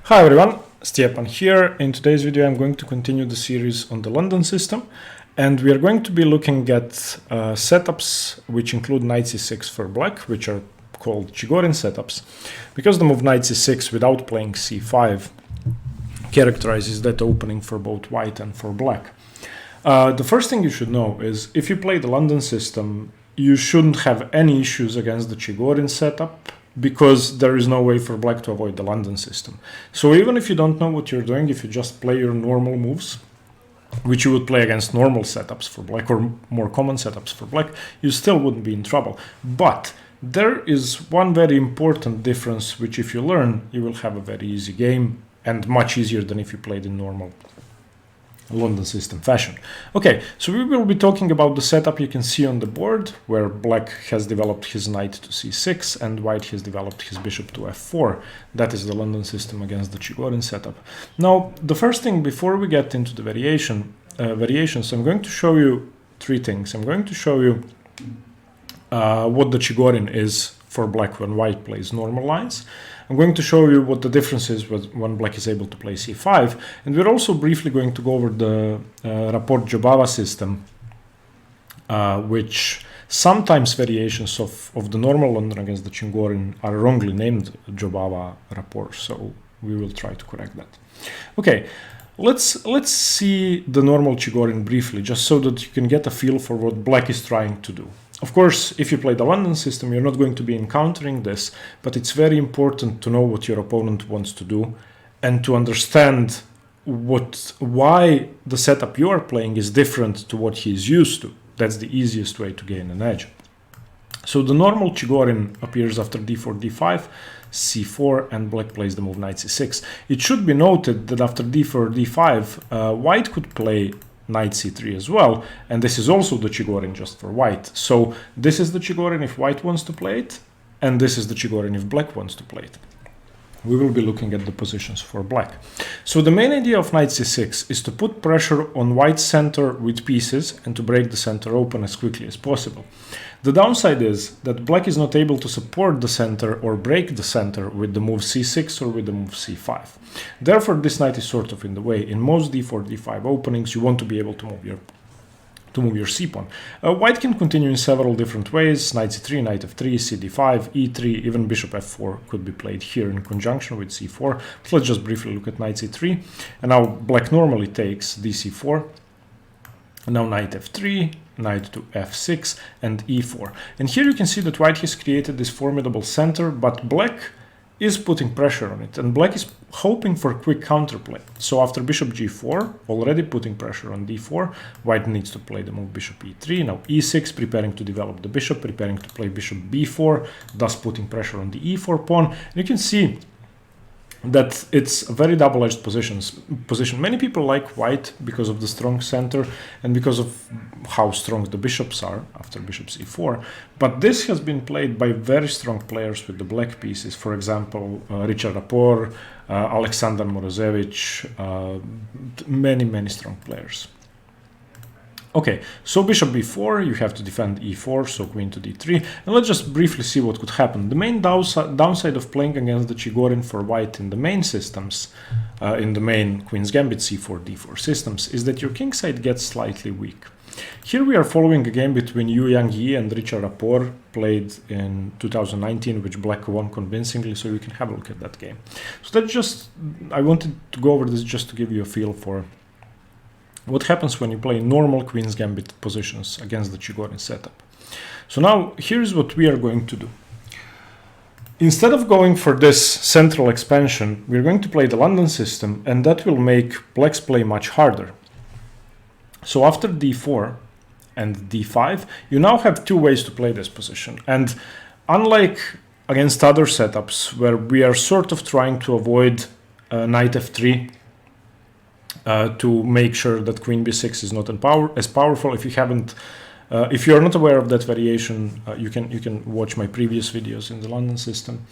Hi everyone, Stepan here. In today's video I'm going to continue the series on the London system, and we are going to be looking at setups which include knight c6 for black, which are called Chigorin setups, because the move knight c6 without playing c5 characterizes that opening for both white and for black. The first thing you should know is if you play the London system, you shouldn't have any issues against the Chigorin setup, because there is no way for black to avoid the London system. So even if you don't know what you're doing, if you just play your normal moves, which you would play against normal setups for black or more common setups for black, you still wouldn't be in trouble. But there is one very important difference, which if you learn, you will have a very easy game and much easier than if you played in normal London system fashion. Okay, so we will be talking about the setup you can see on the board, where black has developed his knight to c6 and white has developed his bishop to f4. That is the London system against the Chigorin setup. Now, the first thing before we get into the variations, I'm going to show you three things. I'm going to show you what the Chigorin is for black when white plays normal lines. I'm going to show you what the difference is when black is able to play c5, and we're also briefly going to go over the rapport-Jobava system, which sometimes variations of the normal London against the Chigorin are wrongly named Jobava rapport, so we will try to correct that. Okay, let's see the normal Chigorin briefly, just so that you can get a feel for what black is trying to do. Of course, if you play the London system, you're not going to be encountering this, but it's very important to know what your opponent wants to do and to understand why the setup you are playing is different to what he is used to. That's the easiest way to gain an edge. So the normal Chigorin appears after d4, d5, c4, and black plays the move knight c6. It should be noted that after d4, d5, white could play knight c3 as well, and this is also the Chigorin just for white. So this is the Chigorin if white wants to play it, and this is the Chigorin if black wants to play it. We will be looking at the positions for black. So the main idea of knight c6 is to put pressure on white's center with pieces and to break the center open as quickly as possible. The downside is that black is not able to support the center or break the center with the move c6 or with the move c5. Therefore, this knight is sort of in the way. In most d4, d5 openings, you want to be able to move your c-pawn. White can continue in several different ways: knight c3, knight f3, cd5, e3, even bishop f4 could be played here in conjunction with c4. But let's just briefly look at knight c3. And now black normally takes dc4. And now knight f3, knight to f6, and e4. And here you can see that white has created this formidable center, but black is putting pressure on it, and black is hoping for quick counterplay. So after bishop g4, already putting pressure on d4, white needs to play the move bishop e3, now e6, preparing to develop the bishop, preparing to play bishop b4, thus putting pressure on the e4 pawn. And you can see that it's a very double-edged position. Many people like white because of the strong center and because of how strong the bishops are after bishop c4. But this has been played by very strong players with the black pieces. For example, Richard Rapport, Alexander Morozevich, many strong players. Okay, so bishop b4, you have to defend e4, so queen to d3. And let's just briefly see what could happen. The main downside of playing against the Chigorin for white in the main systems, in the main Queen's Gambit c4, d4 systems, is that your kingside gets slightly weak. Here we are following a game between Yu Yang-yi and Richard Rapport, played in 2019, which black won convincingly, so you can have a look at that game. So that's just, I wanted to go over this just to give you a feel for what happens when you play normal Queen's Gambit positions against the Chigorin setup. So now, here's what we are going to do. Instead of going for this central expansion, we're going to play the London system, and that will make black's play much harder. So after d4 and d5, you now have two ways to play this position. And unlike against other setups, where we are sort of trying to avoid knight f3, to make sure that queen b6 is not as powerful. If you haven't, if you're not aware of that variation, you can watch my previous videos in the London system.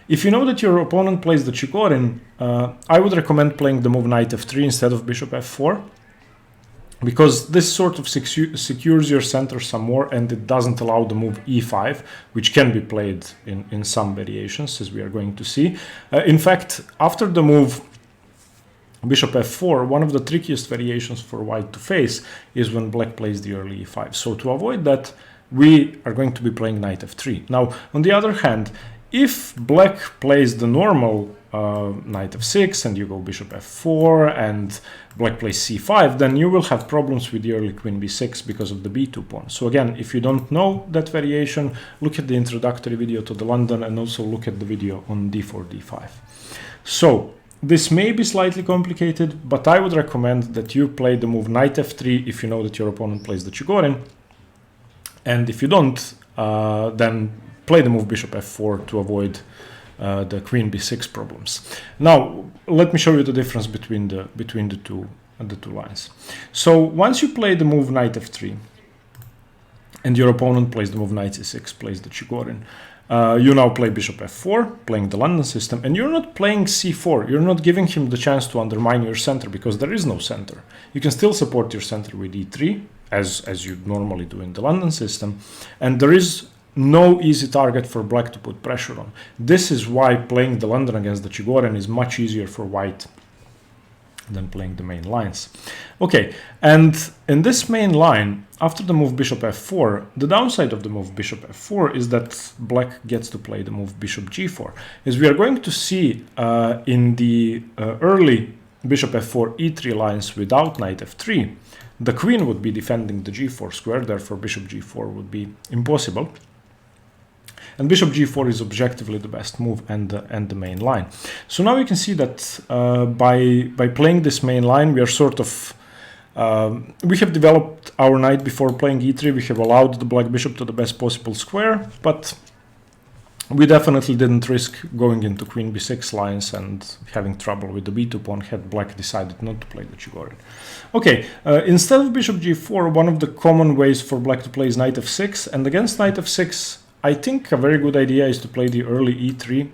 If you know that your opponent plays the Chigorin, I would recommend playing the move knight f3 instead of bishop f4. because this sort of secures your center some more, and it doesn't allow the move e5, which can be played in some variations, as we are going to see. In fact, after the move bishop f4, one of the trickiest variations for white to face is when black plays the early e5. So to avoid that, we are going to be playing knight f3. Now, on the other hand, if black plays the normal knight f6 and you go bishop f4 and black plays c5, then you will have problems with the early queen b6 because of the b2 pawn. So again, if you don't know that variation, look at the introductory video to the London and also look at the video on d4, d5. So this may be slightly complicated, but I would recommend that you play the move knight f3 if you know that your opponent plays the Chigorin. And if you don't, then play the move bishop f4 to avoid the queen b6 problems. Now, let me show you the difference between the two lines. So once you play the move knight f3, and your opponent plays the move knight c6, plays the Chigorin, you now play bishop f4, playing the London system, and you're not playing c4. You're not giving him the chance to undermine your center because there is no center. You can still support your center with e3, as you normally do in the London system, and there is no easy target for black to put pressure on. This is why playing the London against the Chigorin is much easier for white than playing the main lines. Okay, and in this main line, after the move bishop f4, the downside of the move bishop f4 is that black gets to play the move bishop g4. As we are going to see in the early bishop f4 e3 lines without knight f3, the queen would be defending the g4 square, therefore bishop g4 would be impossible. And bishop g4 is objectively the best move and the main line. So now you can see that by playing this main line, we are sort of we have developed our knight before playing e3. We have allowed the black bishop to the best possible square, but we definitely didn't risk going into queen b6 lines and having trouble with the b2 pawn had black decided not to play the Chigorin. Okay, instead of bishop g4, one of the common ways for black to play is knight f6, and against knight f6, I think a very good idea is to play the early e3,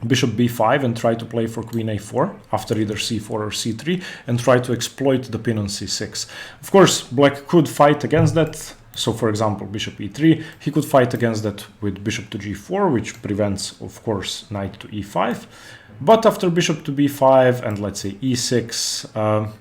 bishop b5, and try to play for queen a4 after either c4 or c3, and try to exploit the pin on c6. Of course, black could fight against that. So, for example, bishop e3, he could fight against that with bishop to g4, which prevents, of course, knight to e5. But after bishop to b5 and, let's say, e6,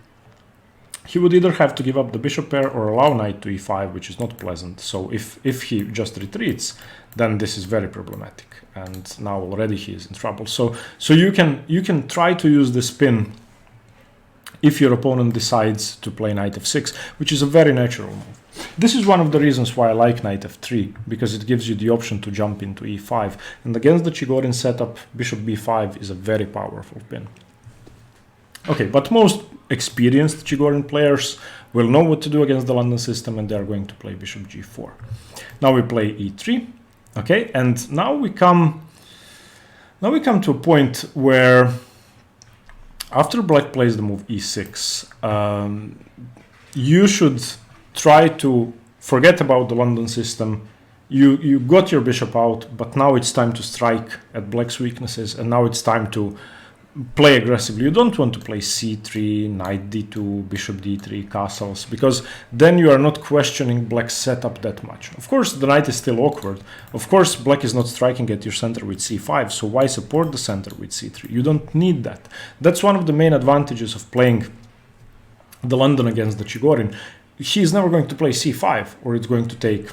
he would either have to give up the bishop pair or allow knight to e5, which is not pleasant. So if he just retreats, then this is very problematic. And now already he is in trouble. So you can try to use this pin if your opponent decides to play knight f6, which is a very natural move. This is one of the reasons why I like knight f3, because it gives you the option to jump into e5. And against the Chigorin setup, bishop b5 is a very powerful pin. Okay, but most experienced Chigorin players will know what to do against the London system, and they are going to play bishop g4. Now we play e3, okay, and now we come to a point where after black plays the move e6, you should try to forget about the London system. You got your bishop out, but now it's time to strike at black's weaknesses, and now it's time to play aggressively. You don't want to play c3, knight d2, bishop d3, castles, because then you are not questioning black's setup that much. Of course, the knight is still awkward. Of course, black is not striking at your center with c5, so why support the center with c3? You don't need that. That's one of the main advantages of playing the London against the Chigorin. He is never going to play c5, or it's going to take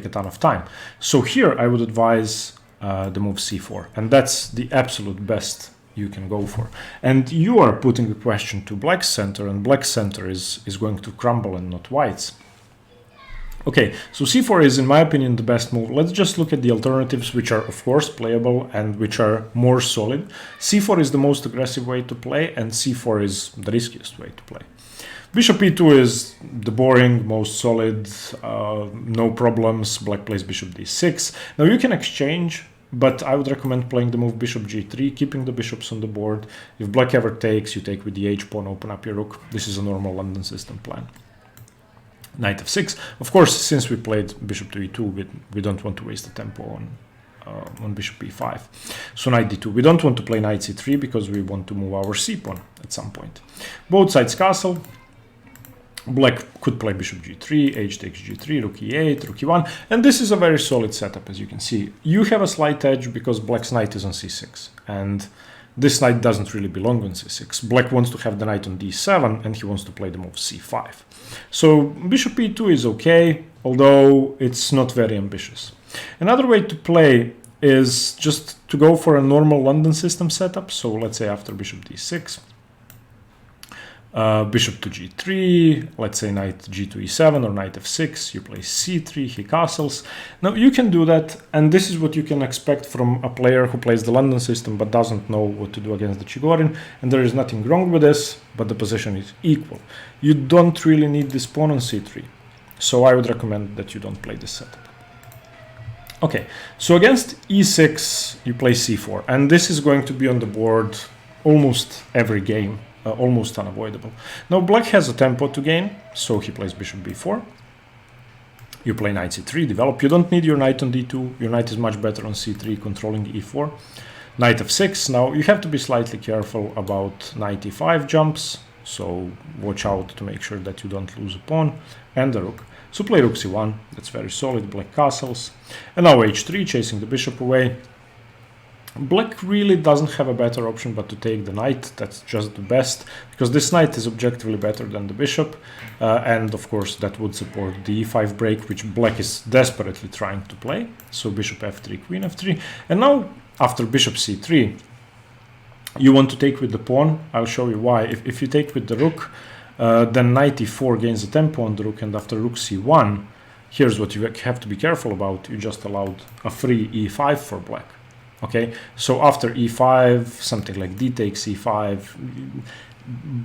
a ton of time. So here I would advise the move c4, and that's the absolute best you can go for. And you are putting a question to black's center, and black's center is going to crumble and not white's. Okay, so c4 is, in my opinion, the best move. Let's just look at the alternatives, which are, of course, playable and which are more solid. c4 is the most aggressive way to play, and c4 is the riskiest way to play. Bishop e2 is the boring, most solid, no problems. Black plays bishop d6. Now you can exchange, but I would recommend playing the move bishop g3, keeping the bishops on the board. If black ever takes, you take with the h-pawn, open up your rook. This is a normal London system plan. Knight f6. Of course, since we played bishop to e2, we don't want to waste the tempo on bishop e5. So knight d2. We don't want to play knight c3 because we want to move our c-pawn at some point. Both sides castle. Black could play bishop g3, h takes g3, rook e8, rook e1, and this is a very solid setup, as you can see. You have a slight edge because black's knight is on c6, and this knight doesn't really belong on c6. Black wants to have the knight on d7, and he wants to play the move c5. So bishop e2 is okay, although it's not very ambitious. Another way to play is just to go for a normal London system setup. So let's say after bishop d6, bishop to g3, let's say knight g to e7 or knight f6, you play c3, he castles. Now you can do that, and this is what you can expect from a player who plays the London system but doesn't know what to do against the Chigorin, and there is nothing wrong with this, but the position is equal. You don't really need this pawn on c3, so I would recommend that you don't play this setup. Okay, so against e6 you play c4, and this is going to be on the board almost every game. Almost unavoidable. Now black has a tempo to gain, so he plays bishop b4. You play knight c3, develop. You don't need your knight on d2. Your knight is much better on c3, controlling e4. Knight f6. Now you have to be slightly careful about knight e5 jumps, so watch out to make sure that you don't lose a pawn and the rook. So play rook c1. That's very solid. Black castles. And now h3, chasing the bishop away. Black really doesn't have a better option but to take the knight. That's just the best, because this knight is objectively better than the bishop, and of course that would support the e5 break, which black is desperately trying to play. So bishop f3, queen f3, and now after bishop c3 you want to take with the pawn. I'll show you why. If you take with the rook, then knight e4 gains a tempo on the rook, and after rook c1, here's what you have to be careful about. You just allowed a free e5 for black. Okay, so after e5, something like d takes e5,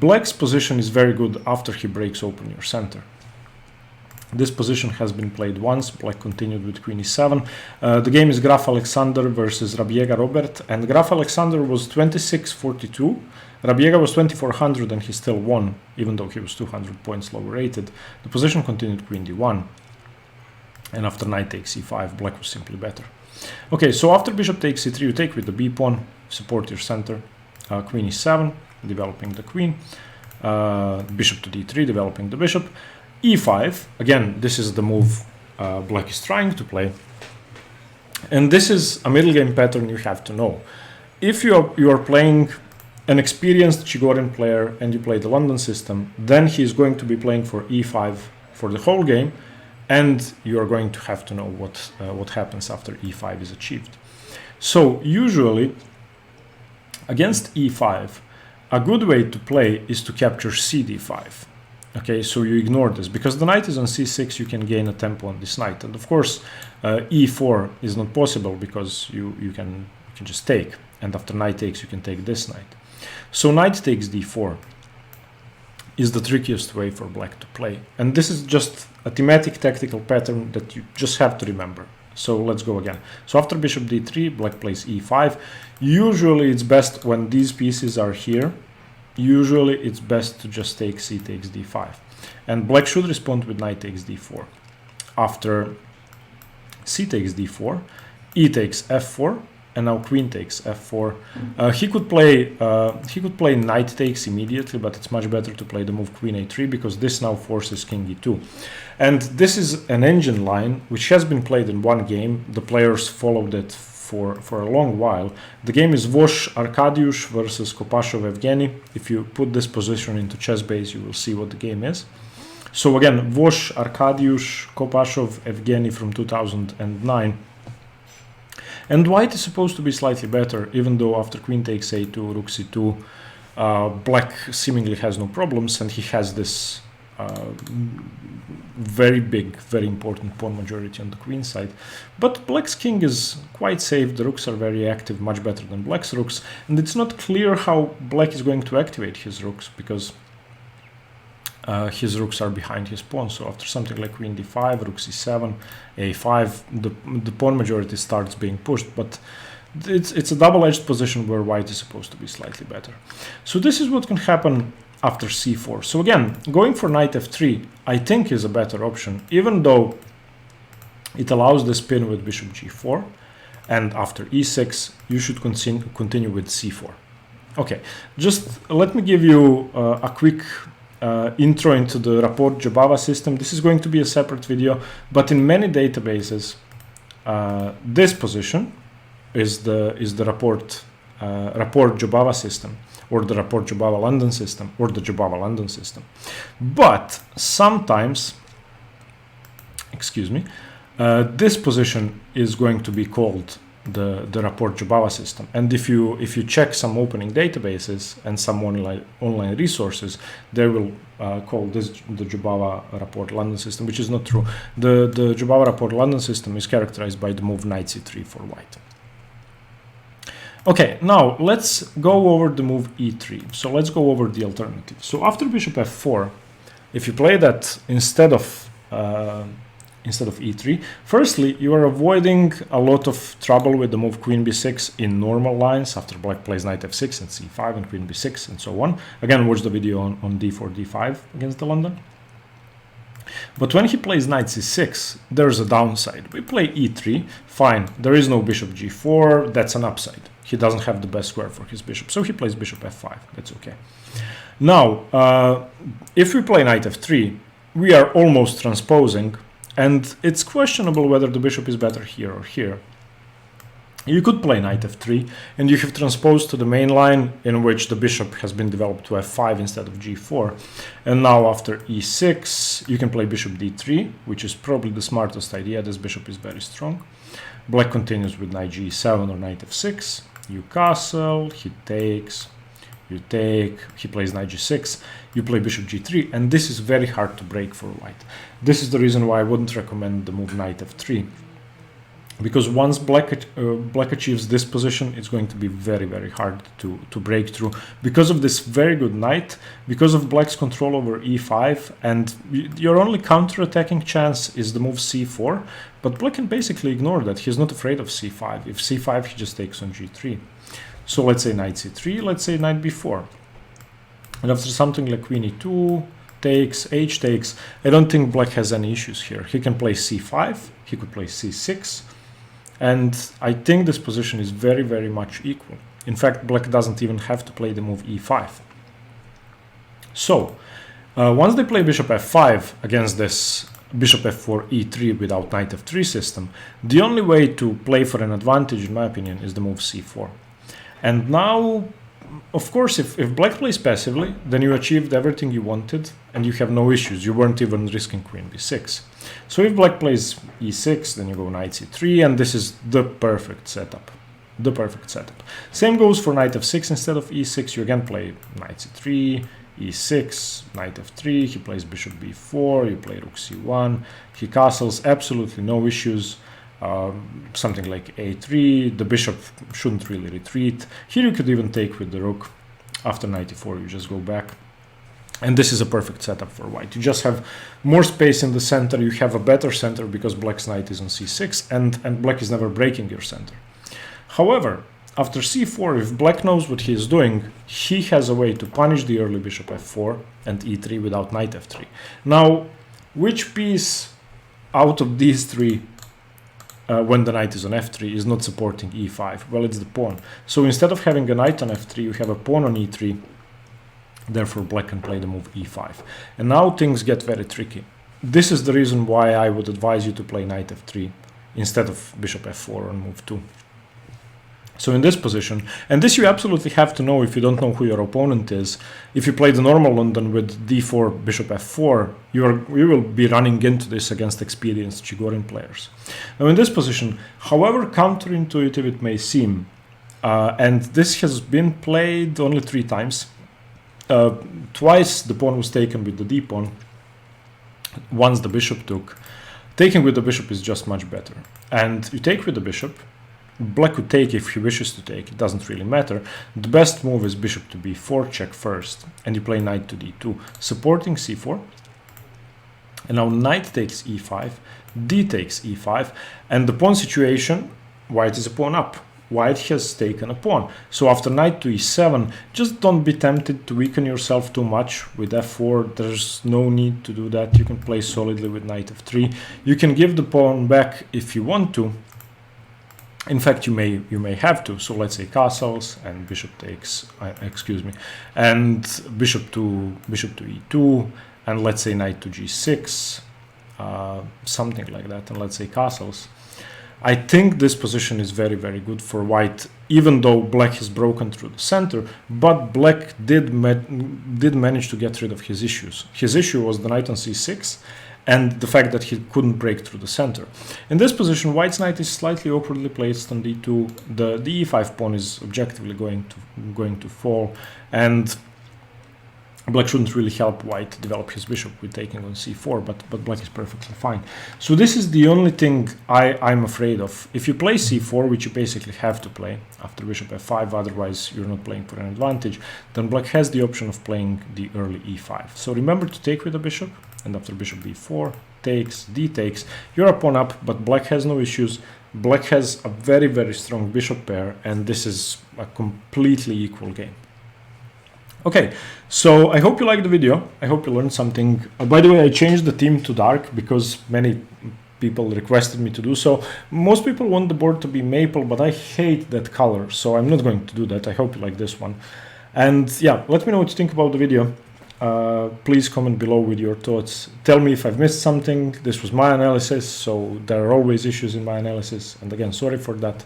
black's position is very good after he breaks open your center. This position has been played once. Black continued with queen e7. The game is Graf Alexander versus Rabiega Robert, and Graf Alexander was 2642. Rabiega was 2400, and he still won, even though he was 200 points lower rated. The position continued queen d1, and after knight takes e5, black was simply better. Okay, so after bishop takes c3, you take with the b pawn, support your center, queen e7, developing the queen, bishop to d3, developing the bishop, e5. Again, this is the move black is trying to play, and this is a middle game pattern you have to know. If you are playing an experienced Chigorin player and you play the London system, then he is going to be playing for e5 for the whole game, and you are going to have to know what happens after e5 is achieved. So usually against e5, a good way to play is to capture cd5. Okay, so you ignore this because the knight is on c6. You can gain a tempo on this knight, and of course e4 is not possible because you can just take, and after knight takes you can take this knight. So knight takes d4 is the trickiest way for black to play, and this is just a thematic tactical pattern that you just have to remember. So let's go again. So after bishop d3, black plays e5. Usually it's best when these pieces are here. Usually it's best to just take c takes d5, and black should respond with knight takes d4. After c takes d4, e takes f4, and now queen takes f4. He could play knight takes immediately, but it's much better to play the move queen a3 because this now forces king e2. And this is an engine line which has been played in one game. The players followed it for a long while. The game is Vosh Arkadiusz versus Kopashov Evgeny. If you put this position into ChessBase, you will see what the game is. So again, Vosh Arkadiusz Kopashov Evgeny from 2009. And white is supposed to be slightly better, even though after queen takes a2, rook c2, black seemingly has no problems, and he has this very big, very important pawn majority on the queen side. But black's king is quite safe. The rooks are very active, much better than black's rooks, and it's not clear how black is going to activate his rooks because his rooks are behind his pawn. So after something like queen d5, rook c7, a5, the pawn majority starts being pushed, but it's a double-edged position where white is supposed to be slightly better. So this is what can happen after c4. So again, going for knight f3 I think is a better option, even though it allows the spin with bishop g4, and after e6 you should continue with c4. Okay, just let me give you a quick intro into the rapport Jobava system. This is going to be a separate video, but in many databases, this position is the rapport Jobava system, or the rapport Jobava London system, or the Jobava London system. But sometimes, excuse me, this position is going to be called the rapport Jobava system. And if you check some opening databases and some online resources, they will call this the Jobava rapport London system, which is not true. The Jobava rapport London system is characterized by the move knight c3 for white. Okay, now let's go over the move e3. So let's go over the alternative. So after bishop f4, if you play that instead of e3, firstly, you are avoiding a lot of trouble with the move queen b6 in normal lines after black plays knight f6 and c5 and queen b6 and so on. Again, watch the video on d4, d5 against the London. But when he plays knight c6, there's a downside. We play e3, fine, there is no bishop g4, that's an upside. He doesn't have the best square for his bishop, so he plays bishop f5, that's okay. Now, if we play knight f3, we are almost transposing, and it's questionable whether the bishop is better here or here. You could play knight f3, and you have transposed to the main line in which the bishop has been developed to f5 instead of g4. And now after e6, you can play bishop d3, which is probably the smartest idea. This bishop is very strong. Black continues with knight g7 or knight f6. You castle, he takes, you take, he plays knight g6, you play bishop g3, and this is very hard to break for white. This is the reason why I wouldn't recommend the move knight f3. Because once black achieves this position, it's going to be very, very hard to break through. Because of this very good knight, because of black's control over e5, and your only counter-attacking chance is the move c4, but black can basically ignore that. He's not afraid of c5. If c5, he just takes on g3. So let's say knight c3, let's say knight b4. And after something like queen e2, takes, h takes, I don't think black has any issues here. He can play c5, he could play c6, and I think this position is very, very much equal. In fact, black doesn't even have to play the move e5. So, once they play bishop f5 against this bishop f4 e3 without knight f3 system, the only way to play for an advantage, in my opinion, is the move c4. And now, of course, if black plays passively, then you achieved everything you wanted and you have no issues. You weren't even risking queen b6. So if black plays e6, then you go knight c3, and this is the perfect setup. The perfect setup. Same goes for knight f6 instead of e6. You again play knight c3, e6, knight f3, he plays bishop b4, you play rook c1, he castles, absolutely no issues. Something like a3, the bishop shouldn't really retreat. Here you could even take with the rook. After knight e4, you just go back. And this is a perfect setup for white. You just have more space in the center, you have a better center because black's knight is on c6, and black is never breaking your center. However, after c4, if black knows what he is doing, he has a way to punish the early bishop f4 and e3 without knight f3. Now, which piece out of these three when the knight is on f3 is not supporting e5? Well, it's the pawn. So instead of having a knight on f3, you have a pawn on e3. Therefore, black can play the move e5. And now things get very tricky. This is the reason why I would advise you to play knight f3 instead of bishop f4 on move 2. So in this position, and this you absolutely have to know if you don't know who your opponent is. If you play the normal London with d4, bishop f4, you will be running into this against experienced Chigorin players. Now in this position, however counterintuitive it may seem, and this has been played only 3 times. Twice the pawn was taken with the d-pawn, once the bishop took. Taking with the bishop is just much better. And you take with the bishop. Black could take if he wishes to take, it doesn't really matter. The best move is bishop to b4, check first, and you play knight to d2, supporting c4. And now knight takes e5, d takes e5, and the pawn situation, white is a pawn up. White has taken a pawn. So after knight to e7, just don't be tempted to weaken yourself too much with f4. There's no need to do that. You can play solidly with knight f3. You can give the pawn back if you want to. In fact, you may have to. So let's say castles and bishop takes, excuse me, and bishop to e2, and let's say knight to g6, something like that, and let's say castles. I think this position is very, very good for white, even though black has broken through the center, but black did manage to get rid of his issues. His issue was the knight on c6 and the fact that he couldn't break through the center. In this position, white's knight is slightly awkwardly placed on d2. The e5 pawn is objectively going to fall, and black shouldn't really help white develop his bishop with taking on c4, but black is perfectly fine. So this is the only thing I'm afraid of. If you play c4, which you basically have to play after bishop f5, otherwise you're not playing for an advantage, then black has the option of playing the early e5. So remember to take with the bishop, and after bishop b4, takes, d takes, you're a pawn up, but black has no issues. Black has a very, very strong bishop pair, and this is a completely equal game. Okay, so I hope you liked the video. I hope you learned something. By the way, I changed the theme to dark because many people requested me to do so. Most people want the board to be maple, but I hate that color, so I'm not going to do that. I hope you like this one. And yeah, let me know what you think about the video. Please comment below with your thoughts. Tell me if I've missed something. This was my analysis, so there are always issues in my analysis. And again, sorry for that.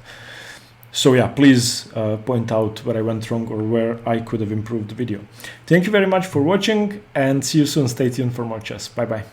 So yeah, please point out where I went wrong or where I could have improved the video. Thank you very much for watching, and see you soon. Stay tuned for more chess. Bye bye.